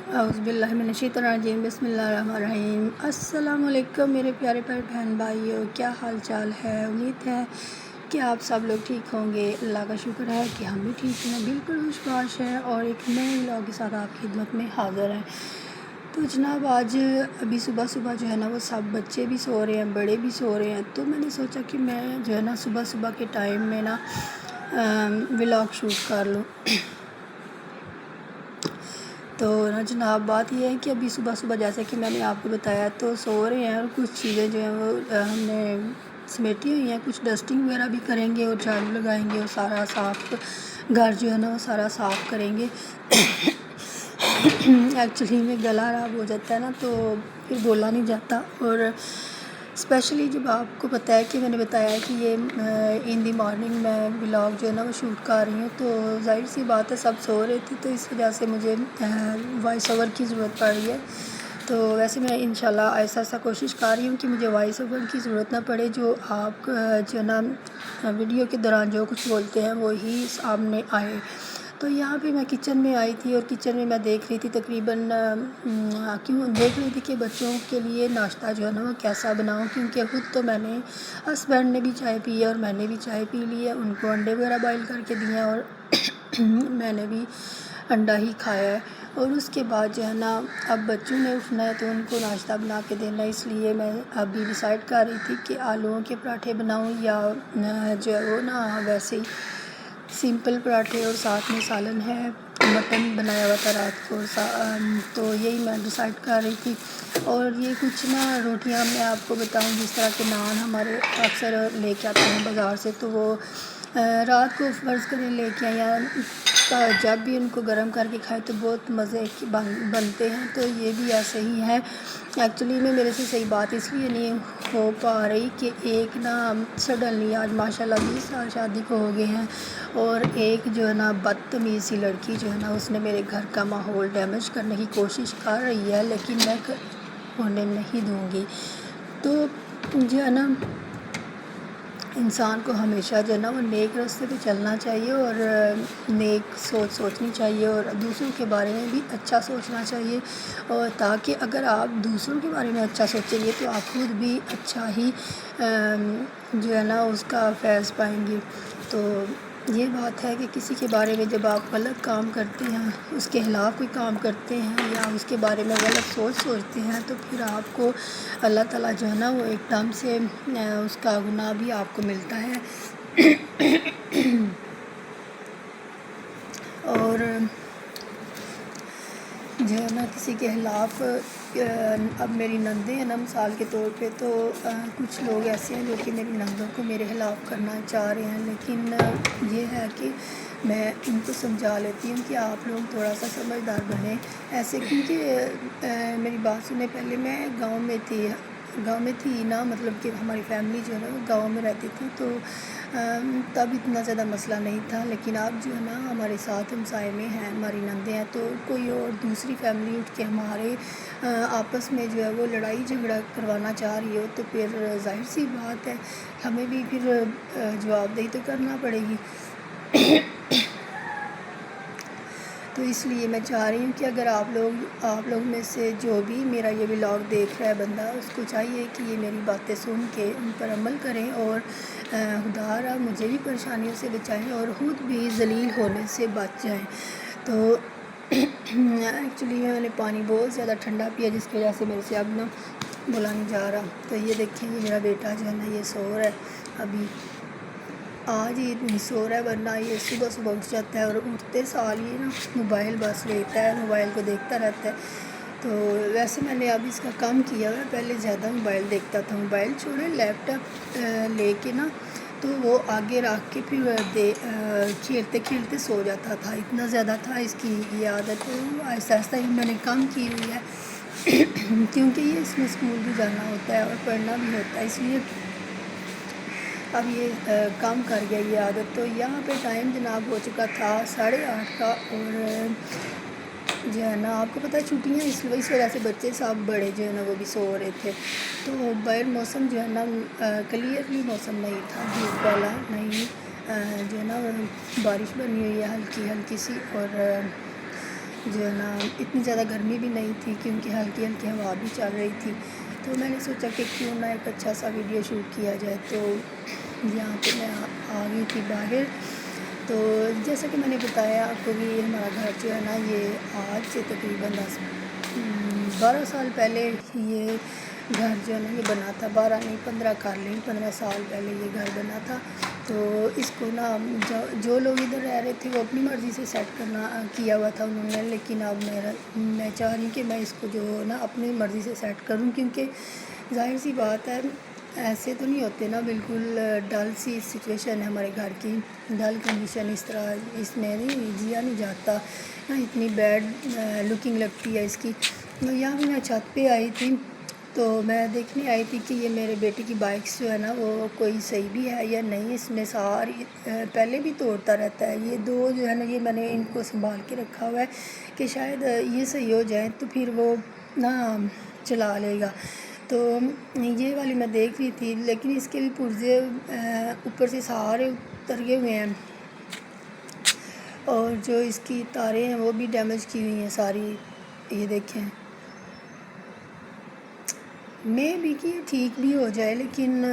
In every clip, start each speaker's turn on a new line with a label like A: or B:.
A: اعوذ باللہ من الشیطان الرجیم، بسم اللہ الرحمن الرحیم۔ السلام علیکم میرے پیارے پیارے بہن بھائیو، کیا حال چال ہے؟ امید ہے کہ آپ سب لوگ ٹھیک ہوں گے۔ اللہ کا شکر ہے کہ ہم بھی ٹھیک ہیں، بالکل خوشباش ہے، اور ایک نئے ولاگ کے ساتھ آپ کی خدمت میں حاضر ہیں۔ تو جناب آج ابھی صبح جو ہے نا وہ سب بچے بھی سو رہے ہیں، بڑے بھی سو رہے ہیں، تو میں نے سوچا کہ میں جو ہے نا صبح کے ٹائم میں نا ولاگ شوٹ کر لوں۔ تو نا جناب بات یہ ہے کہ ابھی صبح جیسے کہ میں نے آپ کو بتایا تو سو رہے ہیں، اور کچھ چیزیں جو ہیں وہ ہم نے سمیٹی ہوئی ہیں، کچھ ڈسٹنگ وغیرہ بھی کریں گے اور جھاڑو لگائیں گے اور سارا صاف گھر جو ہے نا وہ سارا صاف کریں گے۔ ایکچولی میں گلا خراب ہو جاتا ہے نا تو پھر بولا نہیں جاتا، اور اسپیشلی جب آپ کو پتہ ہے کہ میں نے بتایا ہے کہ یہ ان دی مارننگ میں ولاگ جو ہے نا وہ شوٹ کر رہی ہوں، تو ظاہر سی بات ہے سب سو رہے تھے، تو اس وجہ سے مجھے وائس اوور کی ضرورت پڑ رہی ہے۔ تو ویسے میں انشاءاللہ ایسا کوشش کر رہی ہوں کہ مجھے وائس اوور کی ضرورت نہ پڑے، جو آپ جو ہے نا ویڈیو کے دوران جو کچھ بولتے ہیں وہی سامنے آئے۔ تو یہاں پہ میں کچن میں آئی تھی، اور کچن میں دیکھ رہی تھی دیکھ رہی تھی کہ بچوں کے لیے ناشتہ جو ہے نا وہ کیسا بناؤں، کیونکہ خود تو میں نے ہسبینڈ نے بھی چائے پی ہے اور میں نے بھی چائے پی لی ہے، ان کو انڈے وغیرہ بوائل کر کے دیے ہیں، اور میں نے بھی انڈا ہی کھایا ہے۔ اور اس کے بعد جو ہے نا اب بچوں نے اٹھنا ہے تو ان کو ناشتہ بنا کے دینا ہے، اس لیے میں ابھی ڈیسائیڈ کر رہی تھی کہ آلوؤں کے پراٹھے بناؤں یا جو ہے وہ نا ویسے ہی سمپل پراٹھے، اور ساتھ میں سالن ہے، مٹن بنایا ہوا تھا رات کو، تو یہی میں ڈیسائیڈ کر رہی تھی۔ اور یہ کچھ نا روٹیاں میں آپ کو بتاؤں، جس طرح کے نان ہمارے اکثر لے کے آتے ہیں بازار سے، تو وہ رات کو فرض کریں لے کے آئیں، یا جب بھی ان کو گرم کر کے کھائے تو بہت مزے بنتے ہیں، تو یہ بھی ایسے ہی ہے۔ ایکچولی میں میرے سے صحیح بات اس لیے نہیں ہو پا رہی کہ ایک نا سڈنلی آج ماشاءاللہ 20 سال شادی کو ہو گئے ہیں، اور ایک جو ہے نا بدتمیز سی لڑکی جو ہے نا اس نے میرے گھر کا ماحول ڈیمیج کرنے کی کوشش کر رہی ہے، لیکن میں ہونے نہیں دوں گی۔ تو جو ہے نا انسان کو ہمیشہ جو ہے نا وہ نیک راستے پہ چلنا چاہیے، اور نیک سوچنی چاہیے، اور دوسروں کے بارے میں بھی اچھا سوچنا چاہیے، اور تاکہ اگر آپ دوسروں کے بارے میں اچھا سوچیں گے تو آپ خود بھی اچھا ہی جو ہے نا اس کا فیض پائیں گے۔ تو یہ بات ہے کہ کسی کے بارے میں جب آپ غلط کام کرتے ہیں، اس کے خلاف کوئی کام کرتے ہیں، یا اس کے بارے میں غلط سوچتے ہیں، تو پھر آپ کو اللہ تعالیٰ جو ہے نا وہ ایک دم سے اس کا گناہ بھی آپ کو ملتا ہے۔ اور جو ہے نا کسی کے خلاف اب میری نندیں ہیں نا مثال کے طور پہ، تو کچھ لوگ ایسے ہیں جو کہ میری نندوں کو میرے خلاف کرنا چاہ رہے ہیں، لیکن یہ ہے کہ میں ان کو سمجھا لیتی ہوں کہ آپ لوگ تھوڑا سا سمجھدار بنیں ایسے، کیونکہ میری بات سنیں، پہلے میں گاؤں میں تھی نا، مطلب کہ ہماری فیملی جو ہے نا وہ گاؤں میں رہتی تھی، تو تب اتنا زیادہ مسئلہ نہیں تھا، لیکن اب جو ہے نا ہمارے ساتھ ہمسائے میں ہیں ہماری نندیں ہیں، تو کوئی اور دوسری فیملی اٹھ کے ہمارے آپس میں جو ہے وہ لڑائی جھگڑا کروانا چاہ رہی ہو، تو پھر ظاہر سی بات ہے ہمیں بھی پھر جواب دہی تو کرنا پڑے گی۔ تو اس لیے میں چاہ رہی ہوں کہ اگر آپ لوگ میں سے جو بھی میرا یہ ولاگ دیکھ رہا ہے بندہ، اس کو چاہیے کہ یہ میری باتیں سن کے ان پر عمل کریں، اور خدا را مجھے بھی پریشانیوں سے بچائیں اور خود بھی ذلیل ہونے سے بچ جائیں۔ تو ایکچولی میں نے پانی بہت زیادہ ٹھنڈا پیا، جس کی وجہ سے میرے سے اب نا بولا نہیں جا رہا۔ تو یہ دیکھیں یہ میرا بیٹا جو ہے نا یہ سو رہا ہے، ابھی آج ہی اتنی سو رہا ہے، ورنہ یہ صبح اٹھ جاتا ہے، اور اٹھتے سال یہ نا موبائل بس لیتا ہے، موبائل کو دیکھتا رہتا ہے۔ تو ویسے میں نے اب اس کا کم کیا ہوا ہے، پہلے زیادہ موبائل دیکھتا تھا، موبائل چھوڑے لیپ ٹاپ لے کے نا تو وہ آگے رکھ کے پھر کھیلتے سو جاتا تھا، اتنا زیادہ تھا اس کی یہ عادت۔ آہستہ آہستہ ہی میں نے کم کی ہوئی ہے، کیونکہ یہ اس میں اسکول بھی جانا ہوتا ہے اور پڑھنا بھی ہوتا ہے، اس لیے اب یہ کم کر گیا یہ عادت۔ تو یہاں پہ ٹائم جناب ہو چکا تھا 8:30 کا، اور جو ہے نا آپ کو پتہ ہے چھٹیاں اس وجہ سے بچے سب بڑے جو ہے نا وہ بھی سو رہے تھے، تو باہر موسم جو ہے نا کلیئرلی موسم نہیں تھا، دھوپ والا نہیں، جو ہے نا بارش بنی ہوئی ہے ہلکی ہلکی سی، اور جو ہے نا اتنی زیادہ گرمی بھی نہیں تھی کیونکہ ہلکی ہلکی ہوا بھی چل رہی تھی، تو میں نے سوچا کہ کیوں نہ ایک اچھا سا ویڈیو شوٹ کیا جائے۔ تو یہاں پہ میں آ گئی تھی باہر۔ تو جیسا کہ میں نے بتایا آپ کو بھی، ہمارا گھر جو ہے نا یہ آج سے تقریباً 12 سال پہلے یہ گھر جو ہے نا یہ بنا تھا، 12 نہیں 15 کر لیں، 15 سال پہلے یہ گھر بنا تھا۔ تو اس کو نا جو لوگ ادھر رہ رہے تھے وہ اپنی مرضی سے سیٹ کیا ہوا تھا انہوں نے، لیکن اب میں چاہ رہی ہوں کہ میں اس کو جو نا اپنی مرضی سے سیٹ کروں، کیونکہ ظاہر سی بات ہے ایسے تو نہیں ہوتے نا، بالکل ڈل سی سچویشن ہے ہمارے گھر کی، ڈل کنڈیشن، اس طرح اس میں نہیں جیا نہیں جاتا نا، اتنی بیڈ لکنگ لگتی ہے اس کی۔ یہاں بھی میں چھت پہ آئی تھی، تو میں دیکھنے آئی تھی کہ یہ میرے بیٹے کی بائکس جو ہے نا وہ کوئی صحیح بھی ہے یا نہیں، اس میں ساری پہلے بھی توڑتا رہتا ہے۔ یہ دو جو ہے نا یہ میں نے ان کو سنبھال کے رکھا ہوا ہے کہ شاید یہ صحیح ہو جائیں تو پھر وہ نا چلا لے گا۔ تو یہ والی میں دیکھ رہی تھی، لیکن اس کے بھی پرزے اوپر سے سارے اتر گئے ہوئے ہیں، اور جو اس کی تاریں ہیں وہ بھی ڈیمیج کی ہوئی ہیں ساری، یہ دیکھیں۔ میں بھی کہ ٹھیک بھی ہو جائے، لیکن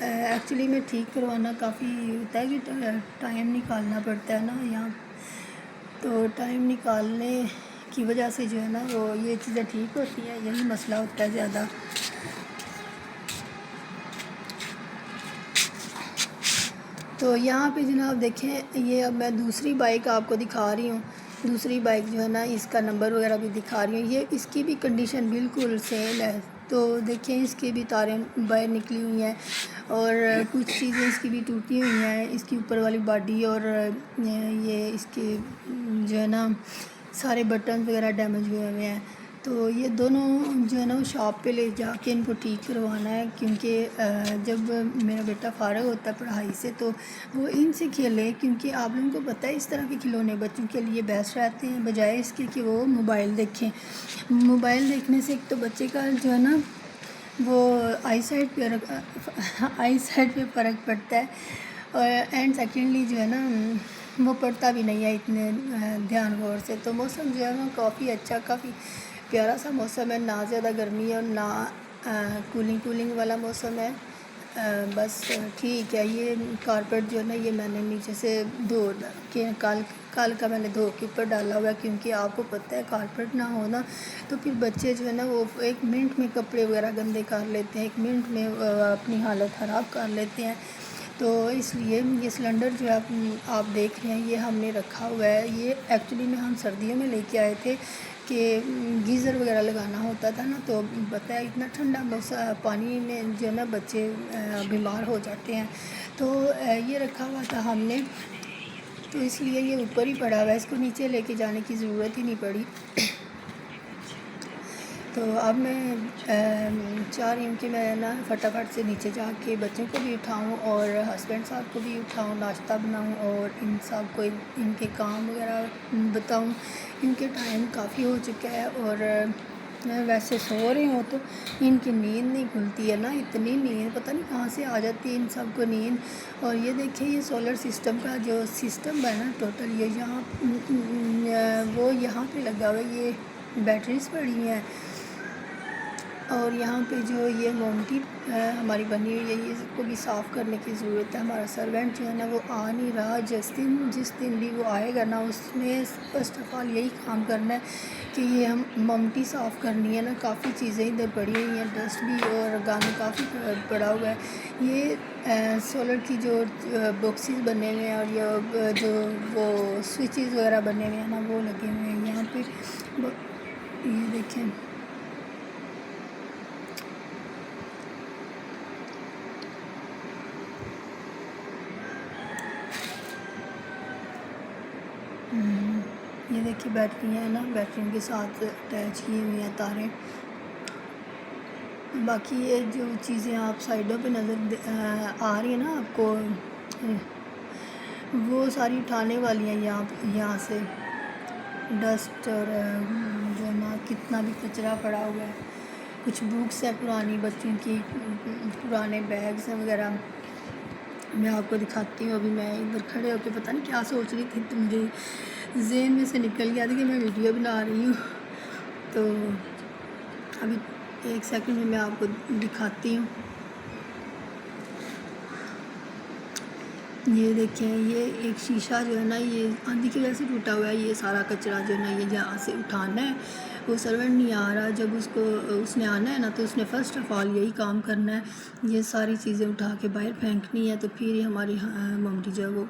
A: ایکچولی میں ٹھیک کروانا کافی ہوتا ہے کہ ٹائم نکالنا پڑتا ہے نا یہاں، تو ٹائم نکالنے کی وجہ سے جو ہے نا وہ یہ چیزیں ٹھیک ہوتی ہیں، یہی مسئلہ ہوتا ہے زیادہ۔ تو یہاں پہ جناب دیکھیں، یہ اب میں دوسری بائک آپ کو دکھا رہی ہوں، دوسری بائک جو ہے نا اس کا نمبر وغیرہ بھی دکھا رہی ہوں، یہ اس کی بھی کنڈیشن بالکل سیم ہے۔ تو دیکھیں اس کی بھی تاریں باہر نکلی ہوئی ہیں، اور کچھ چیزیں اس کی بھی ٹوٹی ہوئی ہیں، اس کی اوپر والی باڈی، اور یہ اس کے جو ہے نا سارے بٹن وغیرہ ڈیمیج ہوئے ہوئے ہیں۔ تو یہ دونوں جو ہے نا وہ شاپ پہ لے جا کے ان کو ٹھیک کروانا ہے، کیونکہ جب میرا بیٹا فارغ ہوتا ہے پڑھائی سے تو وہ ان سے کھیلے، کیونکہ آپ لوگوں کو پتہ ہے اس طرح کے کھلونے بچوں کے لیے بیسٹ رہتے ہیں، بجائے اس کے کہ وہ موبائل دیکھیں۔ موبائل دیکھنے سے ایک تو بچے کا جو ہے نا وہ آئی سائٹ پہ فرق پڑتا ہے، اور اینڈ سیکنڈلی جو ہے نا وہ پڑھتا بھی نہیں ہے اتنے دھیان غور سے۔ تو موسم جو ہے نا کافی اچھا، کافی پیارا سا موسم ہے، نہ زیادہ گرمی ہے اور نہ کولنگ والا موسم ہے، بس ٹھیک ہے۔ یہ کارپیٹ جو ہے نا یہ میں نے نیچے سے دھو کے کل کا میں نے دھو کے اوپر ڈالا ہوا ہے، کیونکہ آپ کو پتہ ہے کارپیٹ نہ ہونا تو پھر بچے جو ہے نا وہ 1 منٹ میں کپڑے وغیرہ گندے کر لیتے ہیں، 1 منٹ میں اپنی حالت خراب کر لیتے ہیں۔ تو اس لیے یہ سلنڈر جو ہے آپ دیکھ رہے ہیں یہ ہم نے رکھا ہوا ہے، یہ ایکچولی میں ہم سردیوں میں لے کے آئے تھے کہ گیزر وغیرہ لگانا ہوتا تھا نا، تو پتہ ہے اتنا ٹھنڈا پانی میں جو ہے نا بچے بیمار ہو جاتے ہیں، تو یہ رکھا ہوا تھا ہم نے، تو اس لیے یہ اوپر ہی پڑا ہوا ہے، اس کو نیچے لے کے جانے کی ضرورت ہی نہیں پڑی۔ تو اب میں چاہ رہی ہوں کہ میں نا فٹافٹ سے نیچے جا کے بچوں کو بھی اٹھاؤں اور ہسبینڈ صاحب کو بھی اٹھاؤں، ناشتہ بناؤں اور ان سب کو ان کے کام وغیرہ بتاؤں، کیونکہ ٹائم کافی ہو چکا ہے، اور ویسے سو رہے ہوں تو ان کی نیند نہیں کھلتی ہے نا، اتنی نیند پتہ نہیں کہاں سے آ جاتی ہے ان سب کو نیند۔ اور یہ دیکھیں یہ سولر سسٹم کا جو سسٹم ہے نا ٹوٹل، یہ یہاں وہ یہاں پہ لگا ہوا ہے، یہ بیٹریز پڑی ہیں، اور یہاں پہ جو یہ مومٹی ہماری بنی ہوئی ہے، یہ کو بھی صاف کرنے کی ضرورت ہے۔ ہمارا سرونٹ جو ہے نا وہ آ نہیں رہا، جس دن بھی وہ آئے گا نا اس میں فرسٹ آف آل یہی کام کرنا ہے کہ یہ ہم مومٹی صاف کرنی ہے نا، کافی چیزیں ادھر پڑی ہوئی ہیں، ڈسٹ بھی اور گند کافی پڑا ہوا ہے۔ یہ سولر کی جو باکسز بنے ہوئے ہیں اور یہ جو وہ سوئچز وغیرہ بنے ہوئے ہیں نا وہ لگے ہوئے ہیں یہاں پہ، یہ دیکھیں۔ یہ دیکھیے بیٹری ہیں نا، بیٹریوں کے ساتھ اٹیچ کی ہوئی ہیں تاریں۔ باقی یہ جو چیزیں آپ سائڈوں پہ نظر آ رہی ہیں نا آپ کو، وہ ساری اٹھانے والی ہیں یہاں سے ڈسٹ، اور جو ہے نا کتنا بھی کچرا پڑا ہوا ہے، کچھ بکس ہیں پرانی بچوں کی، پرانے بیگز ہیں وغیرہ، میں آپ کو دکھاتی ہوں۔ ابھی میں ادھر کھڑے ہو کے پتہ نہیں کیا سوچ رہی تھی، تو مجھے ذہن میں سے نکل گیا تھا کہ میں ویڈیو بنا رہی ہوں، تو ابھی 1 سیکنڈ میں آپ کو دکھاتی ہوں۔ یہ دیکھیں، یہ ایک شیشہ جو ہے نا، یہ آندھی کی وجہ سے ٹوٹا ہوا ہے۔ یہ سارا کچرا جو ہے نا، یہ جہاں سے اٹھانا ہے، وہ سرونٹ نہیں آ رہا۔ جب اس نے آنا ہے نا، تو اس نے فرسٹ آف آل یہی کام کرنا ہے، یہ ساری چیزیں اٹھا کے باہر پھینکنی ہے، تو پھر یہ ہماری ممٹی جو ہے وہ